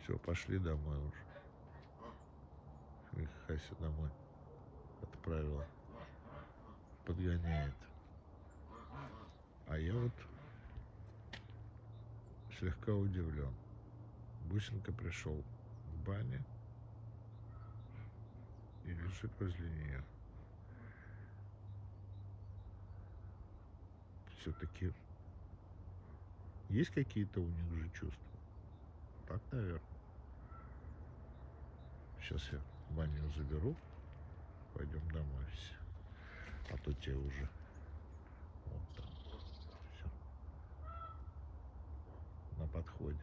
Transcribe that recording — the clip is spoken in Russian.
Все, пошли домой уже. Их Хася домой отправила. Подгоняет. А я вот слегка удивлен. Бусинка пришел к бане и лежит возле нее. Все-таки есть какие-то у них же чувства? Так, наверное. Сейчас я Ваню заберу. Пойдем домой все. А то те уже вот там. Все. На подходе.